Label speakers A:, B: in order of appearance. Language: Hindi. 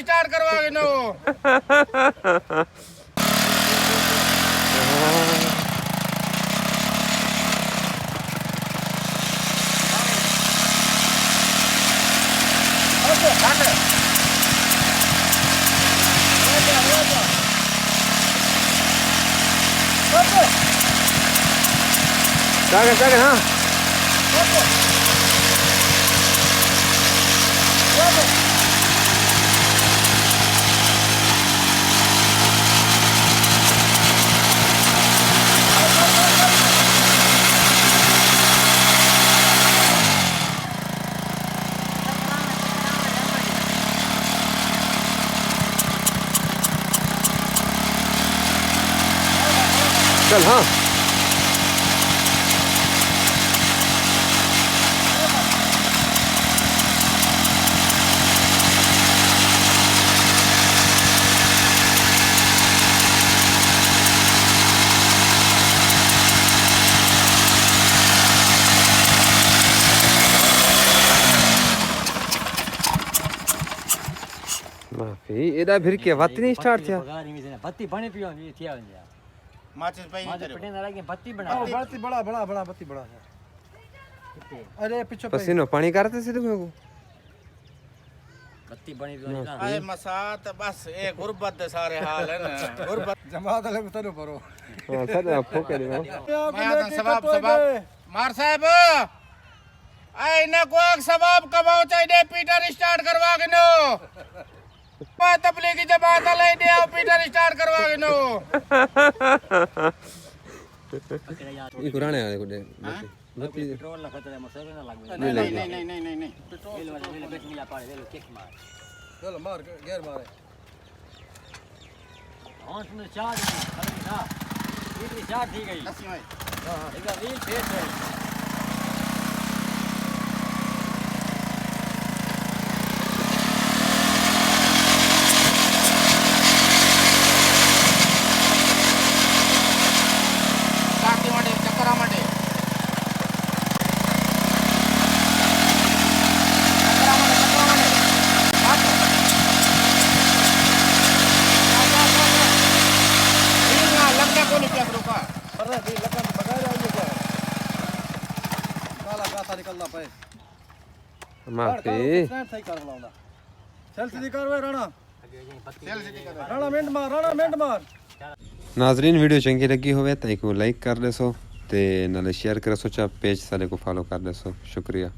A: स्टार्ट करवा के नो
B: जाके हाँ चल हाँ माफी एदा फिर के बत्ती नहीं स्टार्ट थया
C: बत्ती बने पियो ये थिया वञा
A: माचिस पे
C: मां पटे ना लगे बत्ती बना
D: बत्ती बड़ा बत्ती बड़ा है अरे पीछे
B: पसीनो पानी करते सीधे को
C: बत्ती बनी पियो ना
A: अरे मसात बस ए गुरबत दे सारे हाल है ना गुरबत
D: जमात लग तरो परो
B: हां सर आप फोके दे
A: मैं आता सबाब मार साहब आई न को सबाब कमाओ चाहिए पीटर स्टार्ट करवा के नो मैं तबलीगी जमात ले दे आओ पीटर स्टार्ट करवा के नो
B: ये कुराने वाले को दे बत्ती
C: पेट्रोल ना खतरे मसर ना लगे
A: नहीं
C: पेट्रोल वाला ले बैठ मिला पाड़े ले किक मार
D: चलो मार गेर मारे
C: और तुमने चार्ज खत्म था इतनी चार्ज थी गई हां इधर रील फेस है
B: माफी
D: सही कर लाऊंगा चल सीधी कर वे राणा मिनट मार
B: नाजरीन वीडियो चंगी लगी होवे तो एक लाइक कर देसो ते नाले शेयर कर सोचा पेज सारे को फॉलो कर देसो शुक्रिया।